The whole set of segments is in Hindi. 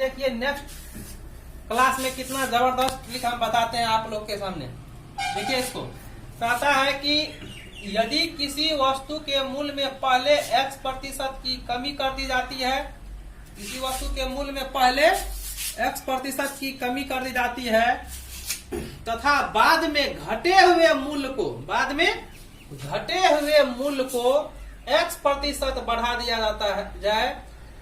देखिए नेक्स्ट क्लास में कितना जबरदस्त ट्रिक हम बताते हैं आप लोग के सामने। देखिए इसको कहता है कि यदि किसी वस्तु के मूल्य में पहले x% की कमी कर दी जाती है, किसी वस्तु के मूल्य में पहले x% की कमी कर दी जाती है तथा बाद में घटे हुए मूल्य को x% बढ़ा दिया जाता है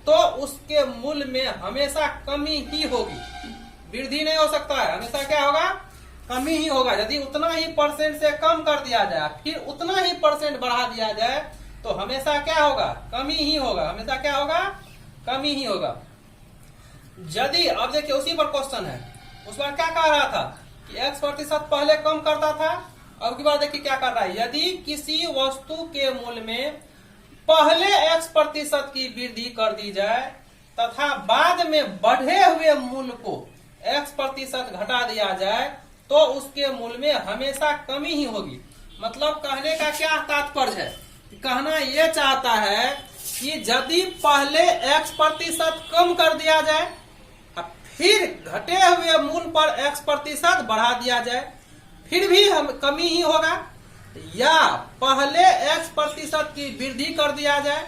तो उसके मूल्य में हमेशा कमी ही होगी, वृद्धि नहीं हो सकता है। हमेशा क्या होगा? कमी ही होगा। यदि उतना ही परसेंट से कम कर दिया जाए फिर उतना ही परसेंट बढ़ा दिया जाए तो हमेशा क्या होगा? कमी ही होगा। हमेशा क्या होगा? कमी ही होगा। यदि अब देखिए उसी पर क्वेश्चन है, उस बार क्या कह रहा था कि x% पहले कम करता था, अब की बार देखिए क्या कर रहा है। यदि किसी वस्तु के मूल्य में पहले x% की वृद्धि कर दी जाए तथा बाद में बढ़े हुए मूल्य को x% घटा दिया जाए तो उसके मूल्य में हमेशा कमी ही होगी। मतलब कहने का क्या तात्पर्य है? कहना यह चाहता है कि यदि पहले x% कम कर दिया जाए फिर घटे हुए मूल्य पर x% बढ़ा दिया जाए फिर भी हम कमी ही होगा, या पहले x% की वृद्धि कर दिया जाए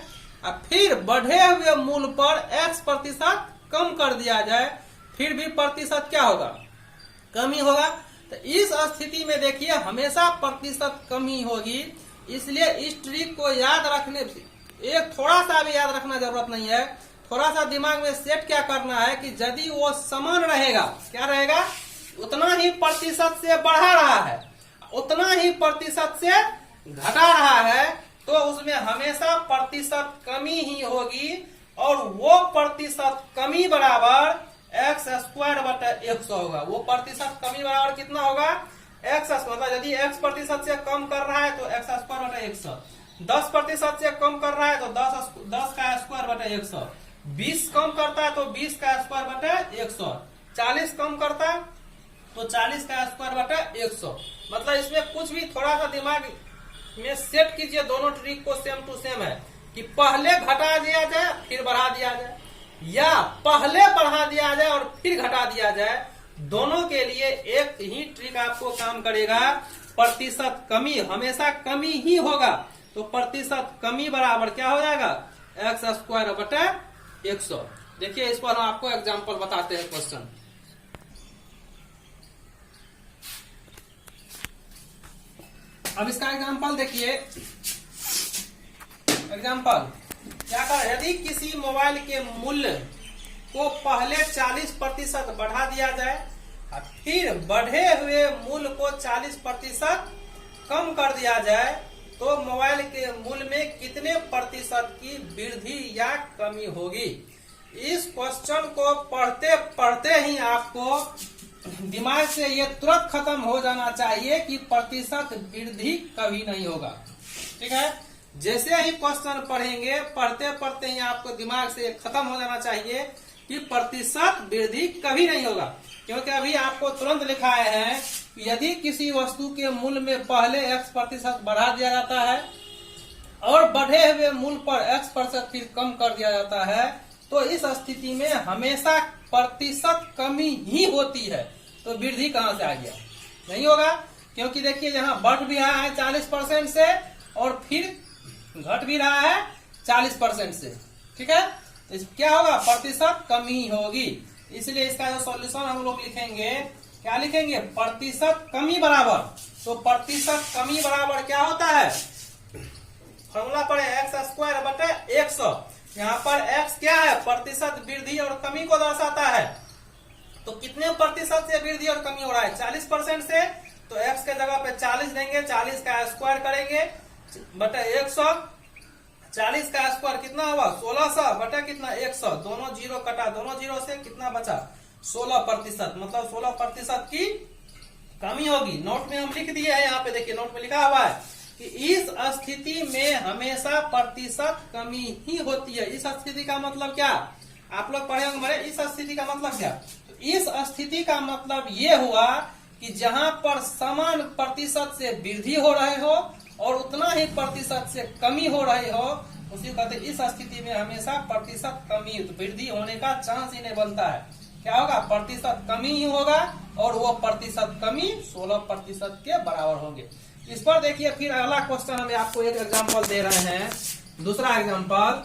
और फिर बढ़े हुए मूल्य पर x% कम कर दिया जाए फिर भी प्रतिशत क्या होगा? कमी होगा। तो इस स्थिति में देखिए हमेशा प्रतिशत कमी होगी। इसलिए इस ट्रिक को याद रखने एक थोड़ा सा भी याद रखना जरूरत नहीं है, थोड़ा सा दिमाग में सेट क्या करना है कि यदि वो समान रहेगा, क्या रहेगा? उतना ही प्रतिशत से बढ़ा रहा है, उतना ही प्रतिशत से घटा रहा है तो उसमें हमेशा प्रतिशत कमी ही होगी और वो प्रतिशत कमी बराबर x²/100 होगा। वो प्रतिशत कमी बराबर कितना होगा? x²। मतलब यदि x% से कम कर रहा है तो x²/100, 10% से कम कर रहा है तो 10²/100, 20 कम करता है तो 20²/100, 40 कम करता है तो 40²/100। मतलब इसमें कुछ भी थोड़ा सा दिमाग में सेट कीजिए, दोनों ट्रिक को सेम टू सेम है कि पहले घटा दिया जाए फिर बढ़ा दिया जाए या पहले बढ़ा दिया जाए और फिर घटा दिया जाए। दोनों के लिए एक ही ट्रिक आपको काम करेगा। प्रतिशत कमी हमेशा कमी ही होगा तो प्रतिशत कमी बराबर क्या हो जाएगा? x²/100। देखिए इस पर हम आपको एग्जाम्पल बताते हैं क्वेश्चन। अब इसका एग्जाम्पल देखिए। एग्जाम्पल क्या कर, यदि किसी मोबाइल के मूल्य को पहले 40% बढ़ा दिया जाए और फिर बढ़े हुए मूल्य को 40% कम कर दिया जाए तो मोबाइल के मूल्य में कितने प्रतिशत की वृद्धि या कमी होगी? इस क्वेश्चन को पढ़ते पढ़ते ही आपको दिमाग से ये तुरंत खत्म हो जाना चाहिए कि प्रतिशत वृद्धि कभी नहीं होगा। ठीक है, जैसे ही क्वेश्चन पढ़ेंगे पढ़ते पढ़ते ही आपको दिमाग से खत्म हो जाना चाहिए कि प्रतिशत वृद्धि कभी नहीं होगा। क्योंकि अभी आपको तुरंत लिखाए हैं कि यदि किसी वस्तु के मूल्य में पहले x% बढ़ा दिया जाता है और बढ़े हुए मूल्य पर x% फिर कम कर दिया जाता है तो इस स्थिति में हमेशा प्रतिशत कमी ही होती है। तो वृद्धि कहां से आ गया? नहीं होगा, क्योंकि देखिए यहाँ बढ़ भी रहा है 40% से और फिर घट भी रहा है 40% से। ठीक है, तो क्या होगा? प्रतिशत कमी होगी। इसलिए इसका जो सॉल्यूशन हम लोग लिखेंगे, क्या लिखेंगे? प्रतिशत कमी बराबर, तो प्रतिशत कमी बराबर क्या होता है? फॉर्मूला पढ़े x²/100। यहाँ पर x क्या है? प्रतिशत वृद्धि और कमी को दर्शाता है। तो कितने प्रतिशत से वृद्धि और कमी हो रहा है? 40% से। तो x के जगह पे 40 देंगे, 40 का स्क्वायर करेंगे बटे 100, 40 का स्क्वायर कितना हुआ? 1600 बटे कितना? 100। दोनों जीरो कटा, दोनों जीरो से कितना बचा? 16%। मतलब 16% की कमी होगी। नोट में हम लिख दिए हैं, यहाँ पे देखिए नोट में लिखा हुआ है कि इस स्थिति में हमेशा प्रतिशत कमी ही होती है। इस स्थिति का मतलब क्या? आप लोग पढ़े होंगे। इस स्थिति का मतलब क्या? तो इस स्थिति का मतलब ये हुआ कि जहां पर समान प्रतिशत से वृद्धि हो रहे हो और उतना ही प्रतिशत से कमी हो रही हो उसी कहते हैं, इस स्थिति में हमेशा प्रतिशत कमी वृद्धि होने का चांस ही नहीं बनता है। क्या होगा? प्रतिशत कमी ही होगा और वो प्रतिशत कमी 16% के बराबर होंगे। इस पर देखिए फिर अगला क्वेश्चन हम आपको एक एग्जांपल दे रहे हैं, दूसरा एग्जांपल,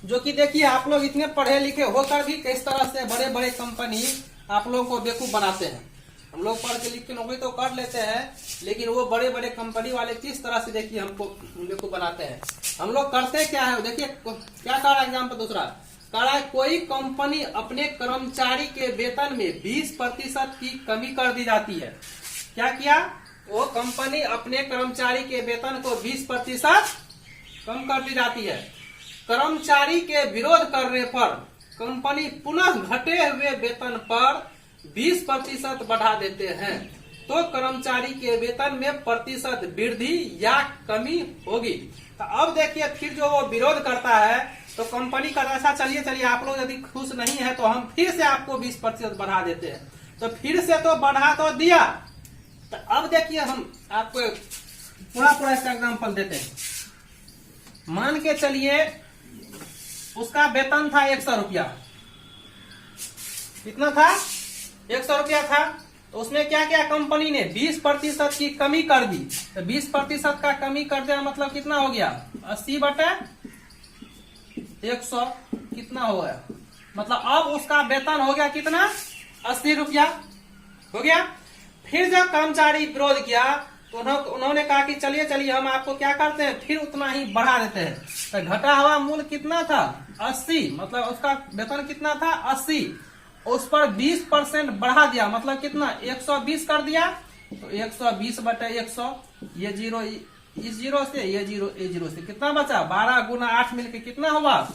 जो कि देखिए आप लोग इतने पढ़े लिखे होकर भी किस तरह से बड़े बड़े कंपनी आप लोग को बेवकूफ बनाते हैं। हम लोग पढ़ के लिख के नौकरी तो कर लेते हैं, लेकिन वो बड़े बड़े कंपनी वाले किस तरह से देखिए हमको बेवकूफ बनाते हैं। हम लोग करते क्या है, देखिए क्या कर रहा है एग्जाम्पल दूसरा, कह रहा है कोई कंपनी अपने कर्मचारी के वेतन में 20% की कमी कर दी जाती है। क्या किया? वो कंपनी अपने कर्मचारी के वेतन को 20% कम कर दी जाती है। कर्मचारी के विरोध करने पर कंपनी पुनः घटे हुए वेतन पर 20% बढ़ा देते हैं, तो कर्मचारी के वेतन में प्रतिशत वृद्धि या कमी होगी। तो अब देखिए फिर जो वो विरोध करता है तो कंपनी का ऐसा, चलिए आप लोग यदि खुश नहीं है तो हम फिर से आपको 20% बढ़ा देते हैं। तो फिर से तो बढ़ा तो दिया, तो अब देखिए हम आपको पूरा इसका एग्जाम्पल देते हैं। मान के चलिए उसका वेतन था 100 रुपया, कितना था? 100 रुपया था। तो उसमें क्या किया कंपनी ने? 20% की कमी कर दी। तो 20% का कमी कर दिया मतलब कितना हो गया? 80/100 कितना हो गया? मतलब अब उसका वेतन हो गया कितना? 80 रुपया हो गया। फिर जब कर्मचारी विरोध किया तो उन्होंने कहा कि चलिए हम आपको क्या करते हैं, फिर उतना ही बढ़ा देते हैं। तो घटा हुआ मूल्य कितना था? 80, मतलब उसका वेतन कितना था? 80। उस पर 20% बढ़ा दिया मतलब कितना? 120 कर दिया। तो 120/100, ये जीरो इस जीरो से, ये जीरो से कितना बचा? 12 गुना 8 मिलकर कितना हुआ?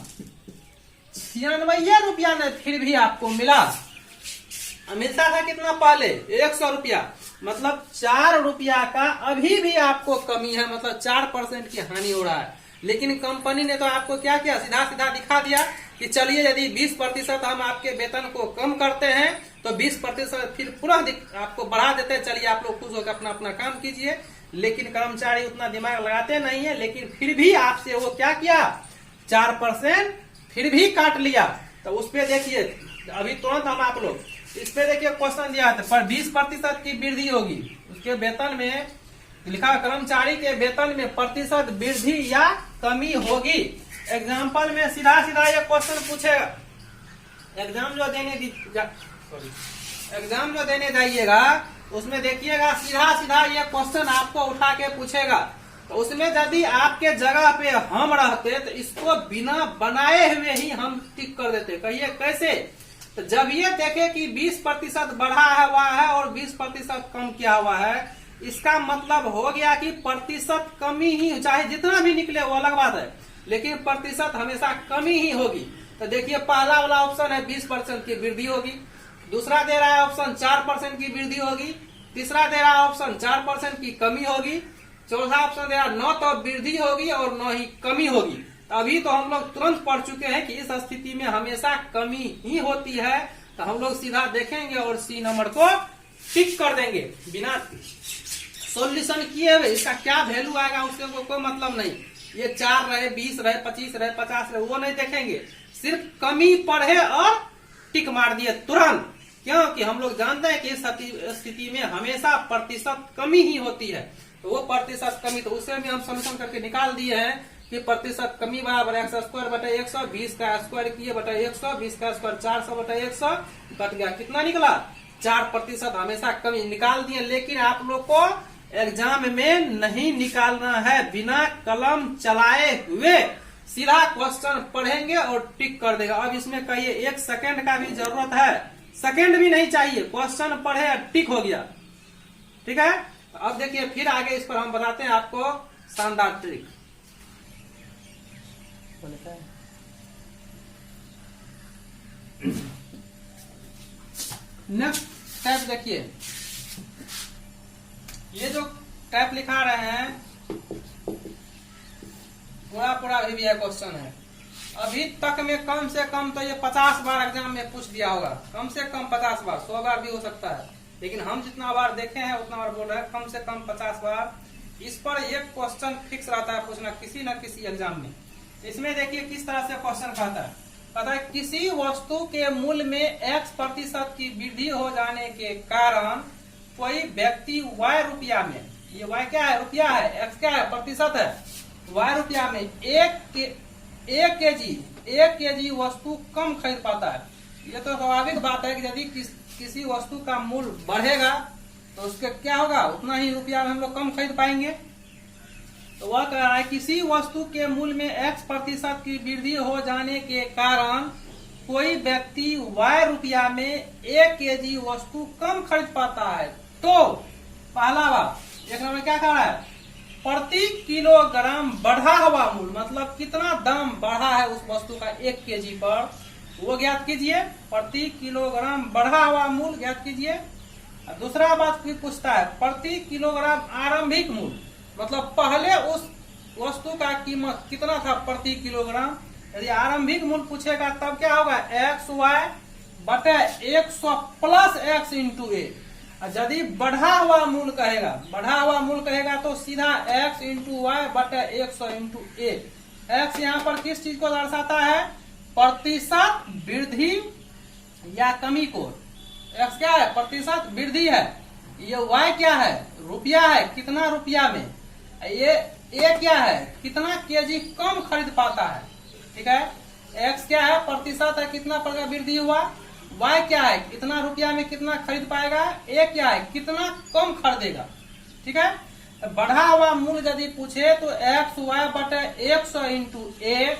96 रुपया ने फिर भी आपको मिला। मिलता था कितना पहले? 100 रुपया, मतलब 4 रुपया का अभी भी आपको कमी है, मतलब 4% की हानि हो रहा है। लेकिन कंपनी ने तो आपको क्या किया? सीधा दिखा दिया कि चलिए यदि 20% हम आपके वेतन को कम करते हैं तो 20% फिर पुनः आपको बढ़ा देते हैं, चलिए आप लोग खुश होकर अपना काम कीजिए। लेकिन कर्मचारी उतना दिमाग लगाते नहीं है, लेकिन फिर भी आपसे वो क्या किया? 4% फिर भी काट लिया। तो उस पर देखिए अभी तुरंत हम आप लोग इस पे देखिए क्वेश्चन दिया था, पर 20% की वृद्धि होगी उसके वेतन में, लिखा कर्मचारी के वेतन में प्रतिशत वृद्धि या कमी होगी। एग्जाम्पल में सीधा ये क्वेश्चन पूछेगा। एग्जाम जो देने जाइएगा उसमें देखिएगा सीधा ये क्वेश्चन आपको उठा के पूछेगा। तो उसमें यदि आपके जगह पे हम रहते तो इसको बिना बनाए हुए ही हम टिक कर देते। कहिए कैसे? तो जब ये देखे कि 20% बढ़ा हुआ है और 20% कम किया हुआ है, इसका मतलब हो गया कि प्रतिशत कमी ही, चाहे जितना भी निकले वो अलग बात है, लेकिन प्रतिशत हमेशा कमी ही होगी। तो देखिए पहला वाला ऑप्शन है 20% की वृद्धि होगी, दूसरा दे रहा है ऑप्शन 4% की वृद्धि होगी, तीसरा दे रहा है ऑप्शन 4% की कमी होगी, चौथा ऑप्शन दे रहा है न तो वृद्धि होगी और न ही कमी होगी। अभी तो हम लोग तुरंत पढ़ चुके हैं कि इस स्थिति में हमेशा कमी ही होती है। तो हम लोग सीधा देखेंगे और सी नंबर को टिक कर देंगे बिना सॉल्यूशन किए हुए। इसका क्या वैल्यू आएगा उससे कोई मतलब नहीं। ये 4 रहे, 20 रहे, 25 रहे, 50 रहे, वो नहीं देखेंगे। सिर्फ कमी पढ़े और टिक मार दिए तुरंत, क्योंकि हम लोग जानते हैं कि इस स्थिति में हमेशा प्रतिशत कमी ही होती है। तो वो प्रतिशत कमी, तो उससे भी हम सॉल्यूशन करके निकाल दिए हैं कि प्रतिशत कमी बराबर x² 20 का स्क्वायर किए 100, 20 का स्क्वायर 400/100 कट गया, कितना निकला? 4% हमेशा कमी निकाल दिए। लेकिन आप लोग को एग्जाम में नहीं निकालना है, बिना कलम चलाए हुए सीधा क्वेश्चन पढ़ेंगे और टिक कर देगा। अब इसमें कहिए 1 सेकंड का भी जरूरत है, सेकंड भी नहीं चाहिए, क्वेश्चन पढ़े टिक हो गया। ठीक है, अब देखिए फिर आगे इस पर हम बताते हैं आपको शानदार ट्रिक। नेक्स्ट टैब देखिए, ये जो टैब लिखा रहे हैं पूरा भी है क्वेश्चन है। अभी तक में कम से कम तो ये 50 बार एग्जाम में पूछ दिया होगा, कम से कम 50 बार, 100 बार भी हो सकता है, लेकिन हम जितना बार देखे हैं उतना बार बोल रहे हैं, कम से कम 50 बार इस पर एक क्वेश्चन फिक्स रहता है पूछना किसी न किसी एग्जाम में। इसमें देखिए किस तरह से क्वेश्चन कहता है, किसी वस्तु के मूल्य में x% की वृद्धि हो जाने के कारण कोई व्यक्ति y रुपया में, ये y क्या है, रुपया है, x क्या है, प्रतिशत है, y रुपया में एक केजी वस्तु कम खरीद पाता है। ये तो स्वाभाविक बात है कि यदि किसी वस्तु का मूल्य बढ़ेगा तो उसके क्या होगा, उतना ही रुपया में हम लोग कम खरीद पाएंगे। तो वह कह रहा है किसी वस्तु के मूल्य में x% की वृद्धि हो जाने के कारण कोई व्यक्ति y रुपया में 1 केजी वस्तु कम खरीद पाता है। तो पहला बात एक नंबर क्या कह रहा है, प्रति किलोग्राम बढ़ा हुआ मूल्य, मतलब कितना दाम बढ़ा है उस वस्तु का 1 केजी पर, वो ज्ञात कीजिए। प्रति किलोग्राम बढ़ा हुआ मूल्य ज्ञात कीजिए। दूसरा बात भी पूछता है प्रति किलोग्राम आरंभिक मूल्य, मतलब पहले उस वस्तु का कीमत कितना था प्रति किलोग्राम। यदि आरंभिक मूल्य पूछेगा तब क्या होगा, XY बटे 100 प्लस x इंटू ए। यदि बढ़ा हुआ मूल्य कहेगा तो सीधा x इंटू वाई बटे 100 इंटू ए। एक्स यहाँ पर किस चीज को दर्शाता है, प्रतिशत वृद्धि या कमी को। x क्या है, प्रतिशत वृद्धि है। ये y क्या है, रुपया है, कितना रुपया में। ये a क्या है, कितना केजी कम खरीद पाता है। ठीक है, x क्या है, प्रतिशत है, कितना पर वृद्धि हुआ। y क्या है, कितना रुपया में कितना खरीद पाएगा। a क्या है, कितना कम खरीदेगा। ठीक है, तो बढ़ा हुआ मूल्य यदि पूछे तो XY बटे 100 इंटू ए।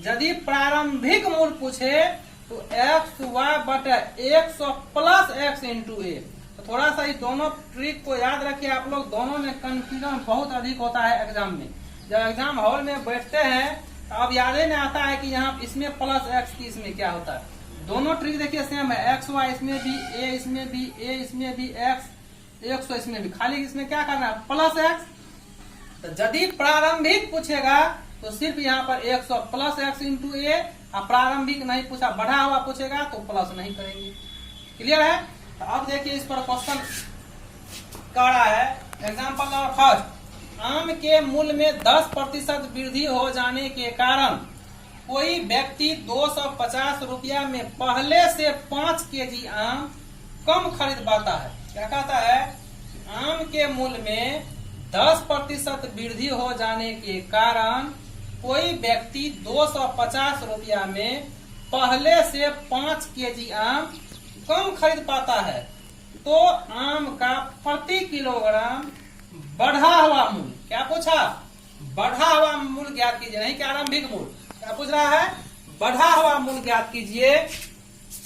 यदि प्रारंभिक मूल्य पूछे तो XY बटे 100 प्लस x इंटू ए। तो थोड़ा सा इस दोनों ट्रिक को याद रखिए आप लोग, दोनों में कंफ्यूजन बहुत अधिक होता है एग्जाम में। जब एग्जाम हॉल में बैठते हैं तो अब याद नहीं आता है कि यहाँ इसमें प्लस x की इसमें क्या होता है। दोनों ट्रिक देखिए सेम है, XY इसमें भी, a इसमें भी, a इसमें भी, x 100 इसमें भी, खाली इसमें क्या करना है, प्लस x। तो यदि प्रारंभिक पूछेगा तो सिर्फ यहाँ पर 100 प्लस x इंटू ए। प्रारंभिक नहीं पूछा, बढ़ा हुआ पूछेगा तो प्लस नहीं करेंगे। क्लियर है। तो अब देखिए इस पर क्वेश्चन कह रहा है, एग्जाम्पल नंबर फर्स्ट, आम के मूल्य में 10% वृद्धि हो जाने के कारण कोई व्यक्ति 250 रुपया में पहले से 5 केजी आम कम खरीद पाता है। क्या कहता है, आम के मूल्य में 10% वृद्धि हो जाने के कारण कोई व्यक्ति 250 रुपया में पहले से 5 केजी आम कम खरीद पाता है। तो आम का प्रति किलोग्राम बढ़ा हुआ मूल्य, क्या पूछा, बढ़ा हुआ मूल्य ज्ञात कीजिए, नहीं कि आरंभिक मूल्य। क्या पूछ रहा है, बढ़ा हुआ मूल्य ज्ञात कीजिए।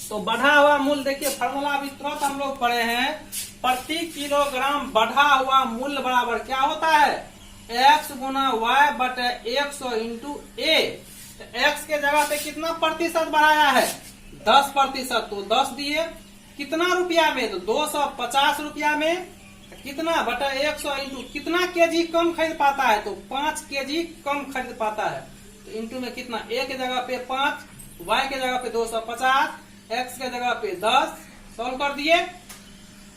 तो बढ़ा हुआ मूल्य देखिए फार्मूला अभी तुरंत हम लोग पढ़े हैं, प्रति किलोग्राम बढ़ा हुआ मूल्य बराबर क्या होता है, x गुना y बटे 100 इंटू ए। एक्स के जगह पे कितना प्रतिशत बढ़ाया है, 10%। तो 10 दिए, कितना रुपया में, तो 250 रुपया में, कितना बटा 100 इंटू कितना केजी कम खरीद पाता है, तो 5 केजी कम खरीद पाता है। तो इंटू में कितना, a के जगह पे 5, y के जगह पे 250, x के जगह पे 10। सॉल्व कर दिए,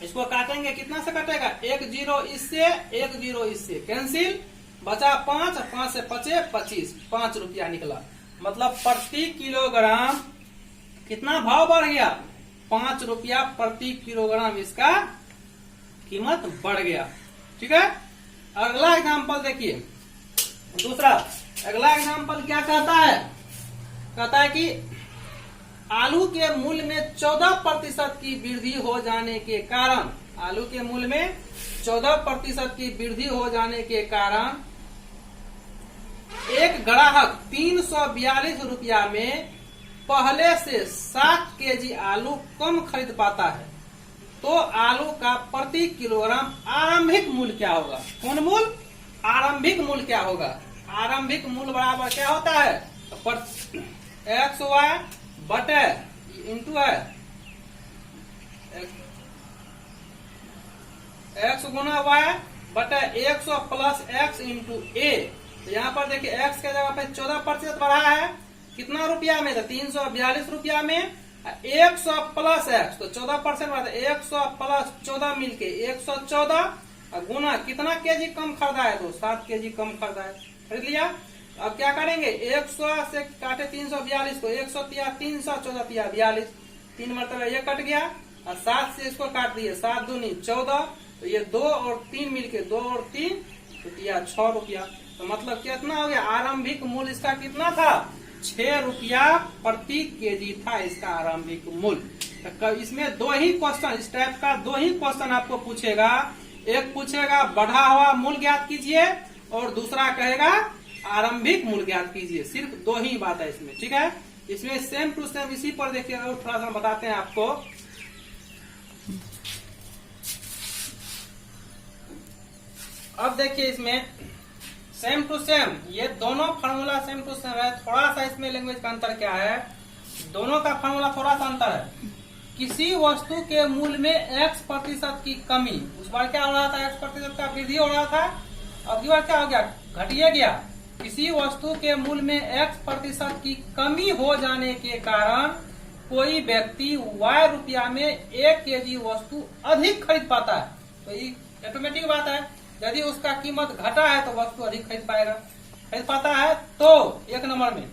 इसको काटेंगे, कितना से कटेगा, 1 0 इससे, 1 0 इससे, कैंसिल, बचा 5, 5 से 5 25, 5 रुपया निकला। मतलब प्रति किलोग्राम कितना भाव बढ़ गया, 5 रुपया प्रति किलोग्राम इसका कीमत बढ़ गया। ठीक है, अगला एग्जाम्पल देखिए, दूसरा अगला एग्जाम्पल क्या कहता है, कहता है कि आलू के मूल्य में 14% की वृद्धि हो जाने के कारण, आलू के मूल्य में 14% की वृद्धि हो जाने के कारण एक ग्राहक 342 रुपया में पहले से 60 केजी आलू कम खरीद पाता है। तो आलू का प्रति किलोग्राम आरंभिक मूल्य क्या होगा, कौन मूल्य, आरंभिक मूल्य क्या होगा। आरंभिक मूल्य बराबर क्या होता है, XY बटे इंटू है x गुना y बटे 100 प्लस x इंटू ए। तो यहाँ पर देखिए x के जगह पे 14% बढ़ा है, कितना रुपया में, 342 रुपया में, 100 प्लस x, तो 14% बढ़ा, 100 प्लस 14 मिलके 114, और गुना कितना केजी कम खरीदा है, तो 7 केजी कम खरीदा है, खरीद लिया। अब क्या करेंगे, 100 से काटे 342 को, 100 तिया 300, 14 तिया 42, 3 मरतबा ये कट गया, और 7 से इसको काट दिए, 7 दूनी 14, तो ये 2 और 3 मिलके 2 और 3 तो दिया 6 रुपया। तो मतलब कितना हो गया, आरंभिक मूल्य इसका कितना था, 6 रुपया प्रति केजी था इसका आरंभिक मूल्य। तो इसमें 2 ही क्वेश्चन, इस टाइप का 2 ही क्वेश्चन आपको पूछेगा। एक पूछेगा बढ़ा हुआ मूल्य ज्ञात कीजिए, और दूसरा कहेगा आरंभिक मूल्य ज्ञात कीजिए। सिर्फ 2 ही बात है इसमें, ठीक है। इसमें सेम टू सेम इसी पर देखिए, थोड़ा सा बताते हैं आपको। अब देखिए इसमें सेम टू सेम, ये दोनों फार्मूला सेम टू सेम है। थोड़ा सा इसमें लैंग्वेज का अंतर क्या है, दोनों का फार्मूला थोड़ा सा अंतर है। किसी वस्तु के मूल्य में x% की कमी, उस बार क्या हो रहा था, x% का वृद्धि हो रहा था, अब की बार क्या हो गया, घटिया गया। किसी वस्तु के मूल्य में x% की कमी हो जाने के कारण कोई व्यक्ति y रुपया में 1 केजी वस्तु अधिक खरीद पाता है। तो ये ऑटोमेटिक बात है, यदि उसका कीमत घटा है तो वस्तु अधिक खरीद पाता है। तो 1 नंबर में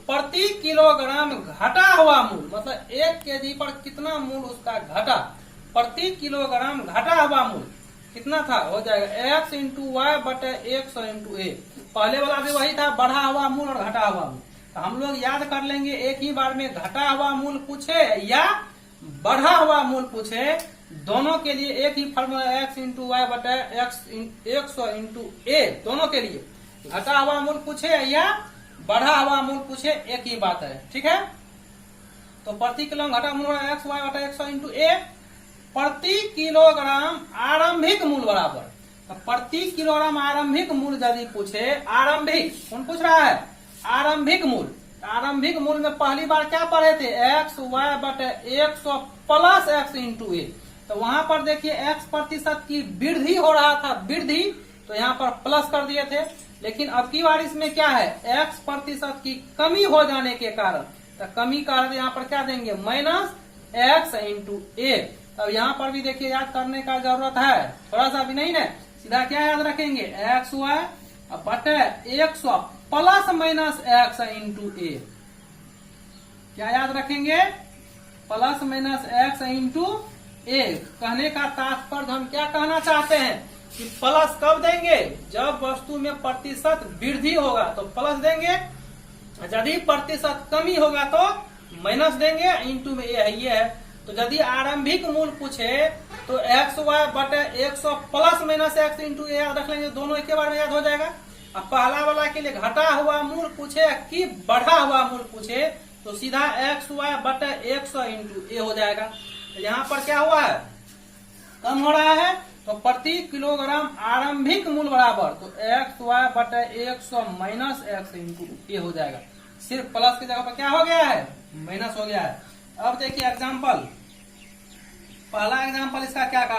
प्रति किलोग्राम घटा हुआ मूल्य, मतलब 1 केजी पर कितना मूल्य उसका घटा, प्रति किलोग्राम घटा हुआ मूल्य कितना था, हो जाएगा x इंटू वाई बटे 100 इंटू ए। पहले वाला भी वही था, बढ़ा हुआ मूल्य और घटा हुआ मूल्य। तो हम लोग याद कर लेंगे, एक ही बार में घटा हुआ मूल्य पूछे या बढ़ा हुआ मूल्य पूछे, दोनों के लिए एक ही फॉर्मूला, x इंटू वाई बटे 100 इंटू ए, दोनों के लिए घटा हुआ मूल्य पूछे या बढ़ा हुआ मूल्य पूछे, एक ही बात है, ठीक है। तो प्रति किलोग्राम घटा मूल्य x वाई बटे 100 इंटू ए, प्रति किलोग्राम आरंभिक मूल्य बराबर। तो प्रति किलोग्राम आरंभिक मूल्य यदि पूछे, आरंभिक कौन पूछ रहा है, आरंभिक मूल्य। आरंभिक मूल्य में पहली बार क्या पढ़े थे, x वाई बटे 100 प्लस x इंटू ए। तो वहां पर देखिए x% की वृद्धि हो रहा था, वृद्धि, तो यहाँ पर प्लस कर दिए थे। लेकिन अब की बार इसमें क्या है, x% की कमी हो जाने के कारण, तो कमी का अर्थ यहाँ पर क्या देंगे, माइनस x इंटू ए। अब यहाँ पर भी देखिए याद करने का जरूरत है, थोड़ा सा भी नहीं है, सीधा क्या याद रखेंगे, एक्स वाई बटे 100 प्लस माइनस x इंटू ए। क्या याद रखेंगे, प्लस माइनस x इंटू ए। कहने का तात्पर्य हम क्या कहना चाहते हैं कि प्लस कब देंगे, जब वस्तु में प्रतिशत वृद्धि होगा तो प्लस देंगे, यदि प्रतिशत कमी होगा तो माइनस देंगे, इंटू में ये है, ये है। तो यदि आरंभिक मूल्य पूछे तो एक्स वाई बटे 100 प्लस माइनस x इंटू ए याद रख लेंगे, दोनों एक बार में याद हो जाएगा। अब पहला वाला के लिए घटा हुआ मूल्य पूछे कि बढ़ा हुआ मूल्य पूछे, तो सीधा एक्स वाई बटे 100 इंटू ए हो जाएगा। यहाँ पर क्या हुआ है, कम हो रहा है, तो प्रति किलोग्राम आरंभिक मूल्य बराबर, तो एक्स वाई बटे 100 माइनस x इंटू ए हो जाएगा। सिर्फ प्लस की जगह पर क्या हो गया है, माइनस हो गया है। अब देखिए एग्जाम्पल, पहला एग्जाम्पल इसका क्या कह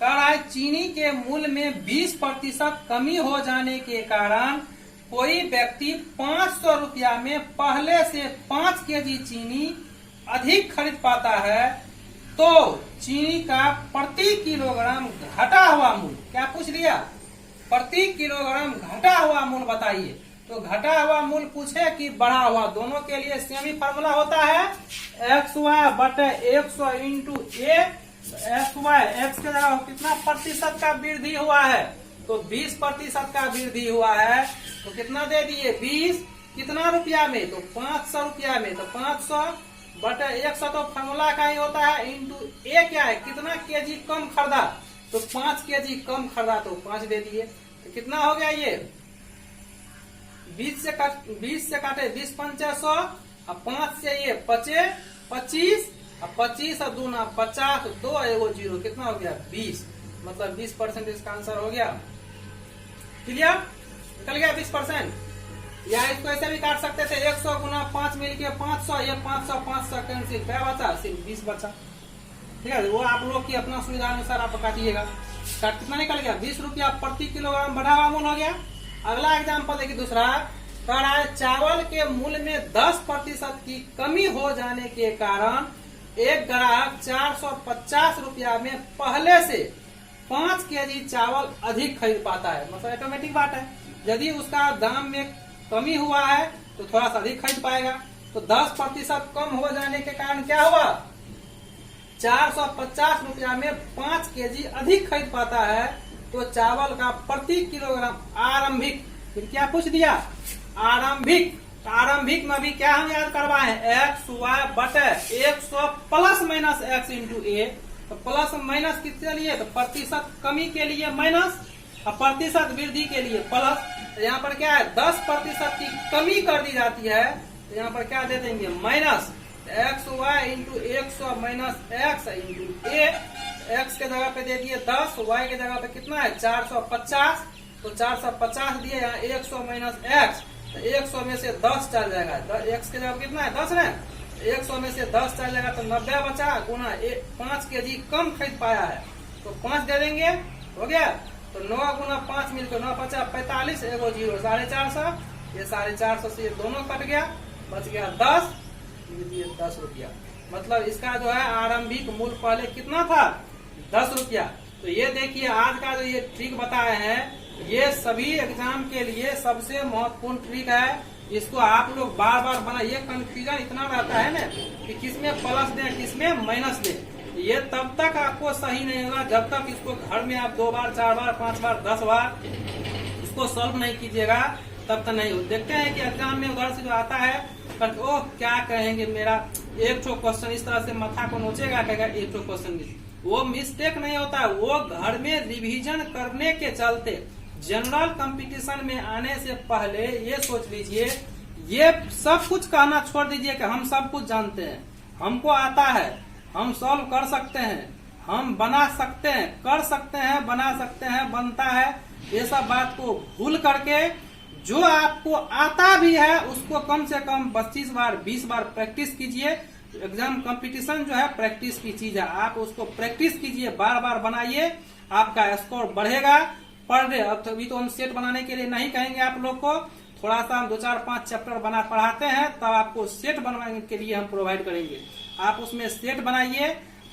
रहा है, चीनी के मूल्य में 20% कमी हो जाने के कारण कोई व्यक्ति 500 रुपया में पहले से 5 केजी चीनी अधिक खरीद पाता है। तो चीनी का प्रति किलोग्राम घटा हुआ मूल्य, क्या पूछ लिया, प्रति किलोग्राम घटा हुआ मूल्य बताइए। तो घटा हुआ मूल्य पूछे कि बढ़ा हुआ, दोनों के लिए सेम ही फार्मूला होता है, एक्स वाई बटे 100 into a. X Y, x के जगह कितना प्रतिशत का वृद्धि हुआ है, तो 20% का वृद्धि हुआ है, तो कितना दे दिए 20, कितना रुपया में, तो 500 रुपया में। तो 500 बटे 100 तो फार्मूला का ही होता है, इंटू ए क्या है, कितना केजी कम खरीदा, तो 5 केजी कम खरीदा, तो 5 दे दिए। तो कितना हो गया ये, 20 से काटे 20 पंचे 100, और 5 से ये 25, और 25 और 2 ना 50, 2 एगो 0, कितना हो गया 20, मतलब 20% इसका आंसर हो गया। क्लियर, निकल गया 20%। या इसको ऐसे भी काट सकते थे, 100 गुना 5 मिलके 500, ये 500 कैंसिल, क्या बचा, सिर्फ 20 बचा। ठीक है, वो आप लोग की अपना सुविधा अनुसार आप काटिएगा। कितना निकल गया, 20 रुपया प्रति किलोग्राम बढ़ा हुआ मूल्य हो गया। अगला एग्जाम्पल देखिए, दूसरा कह रहा है चावल के मूल्य में 10% की कमी हो जाने के कारण एक ग्राहक 450 रुपया में पहले से 5 केजी चावल अधिक खरीद पाता है। मतलब ऑटोमेटिक बात है, यदि उसका दाम में कमी हुआ है तो थोड़ा सा अधिक खरीद पाएगा। तो 10% कम हो जाने के कारण क्या हुआ, 450 रुपया में 5 केजी अधिक खरीद पाता है। तो चावल का प्रति किलोग्राम आरंभिक, फिर क्या पूछ दिया, आरंभिक। आरंभिक में भी क्या हम याद करवाए, एक्स वाई बटे 100 प्लस माइनस एक्स इंटू ए। तो प्लस माइनस किसके लिए, तो प्रतिशत कमी के लिए माइनस और प्रतिशत वृद्धि के लिए प्लस। यहाँ पर क्या है, 10% की कमी कर दी जाती है, तो यहाँ पर क्या दे देंगे minus x y into 100 minus x into a. X के जगह पे दे दिए 10, वाई के जगह पे कितना है 450, तो 450 दिए, यहाँ 100 माइनस एक्स, तो 100 में से 10 चल जाएगा। एक्स के जगह कितना है 10 है, 100 में से 10 चल जाएगा तो 90 बचा, गुना 5 केजी कम खरीद पाया है तो 5 दे देंगे, हो गया। तो 9 गुना 5 मिलकर 9 50 45, एगो 0 450, ये 450 से ये दोनों कट गया, बच गया 10, ये 10 रुपया। मतलब इसका जो है आरंभिक मूल्य पहले कितना था, 10 रुपया। तो ये देखिए आज का जो ये ट्रिक बताए हैं, ये सभी एग्जाम के लिए सबसे महत्वपूर्ण ट्रिक है। इसको आप लोग बार बार बना, ये कंफ्यूजन इतना रहता है ना कि किसमें प्लस दे किसमें माइनस दे, ये तब तक आपको सही नहीं होगा जब तक इसको घर में आप 2 बार 4 बार 5 बार 10 बार इसको सॉल्व नहीं कीजिएगा, तब तक नहीं हो। देखते हैं कि एग्जाम में उधर से जो आता है पर ओह क्या कहेंगे, मेरा एक ठो क्वेश्चन इस तरह से माथा को नोचेगा, कहेगा एक ठो क्वेश्चन, वो मिस्टेक नहीं होता है, वो घर में रिवीजन करने के चलते जनरल कंपटीशन में आने से पहले ये सोच लीजिए, ये सब कुछ कहना छोड़ दीजिए कि हम सब कुछ जानते हैं, हमको आता है, हम सॉल्व कर सकते हैं, हम बना सकते हैं, कर सकते हैं, बना सकते हैं, बनता है, ये सब बात को भूल करके जो आपको आता भी है उसको कम से कम 25 बार 20 बार प्रैक्टिस कीजिए। एग्जाम कंपटीशन जो है प्रैक्टिस की चीज है, आप उसको प्रैक्टिस कीजिए, बार बार बनाइए, आपका स्कोर बढ़ेगा पर डे। अब अभी तो हम सेट बनाने के लिए नहीं कहेंगे आप लोग को, थोड़ा सा हम 2 4 5 चैप्टर बना पढ़ाते हैं, तब आपको सेट बनवाने के लिए हम प्रोवाइड करेंगे। आप उसमें सेट बनाइए,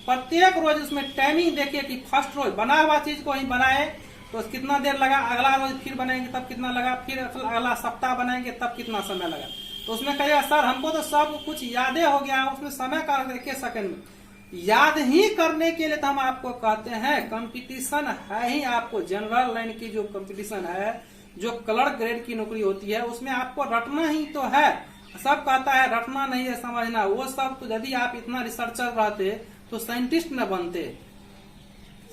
प्रत्येक रोज उसमें टाइमिंग देखिए कि फर्स्ट रोज बना हुआ चीज को ही बनाए तो कितना देर लगा, अगला रोज फिर बनाएंगे तब कितना लगा, फिर अगला सप्ताह बनाएंगे तब कितना समय लगा। तो उसमें कहिएगा सर हमको तो सब कुछ यादें हो गया, उसमें समय का 1 सेकंड में याद ही करने के लिए तो हम आपको कहते हैं कंपटीशन है ही। आपको जनरल लाइन की जो कंपटीशन है, जो क्लर्क ग्रेड की नौकरी होती है, उसमें आपको रटना ही तो है। सब कहता है रटना नहीं है समझना, वो सब तो यदि आप इतना रिसर्चर रहते तो साइंटिस्ट न बनते।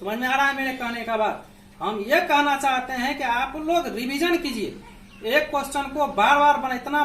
समझ में आ रहा है मेरे कहने का बात। हम ये कहना चाहते हैं कि आप लोग रिवीजन कीजिए, एक क्वेश्चन को बार बार बना, इतना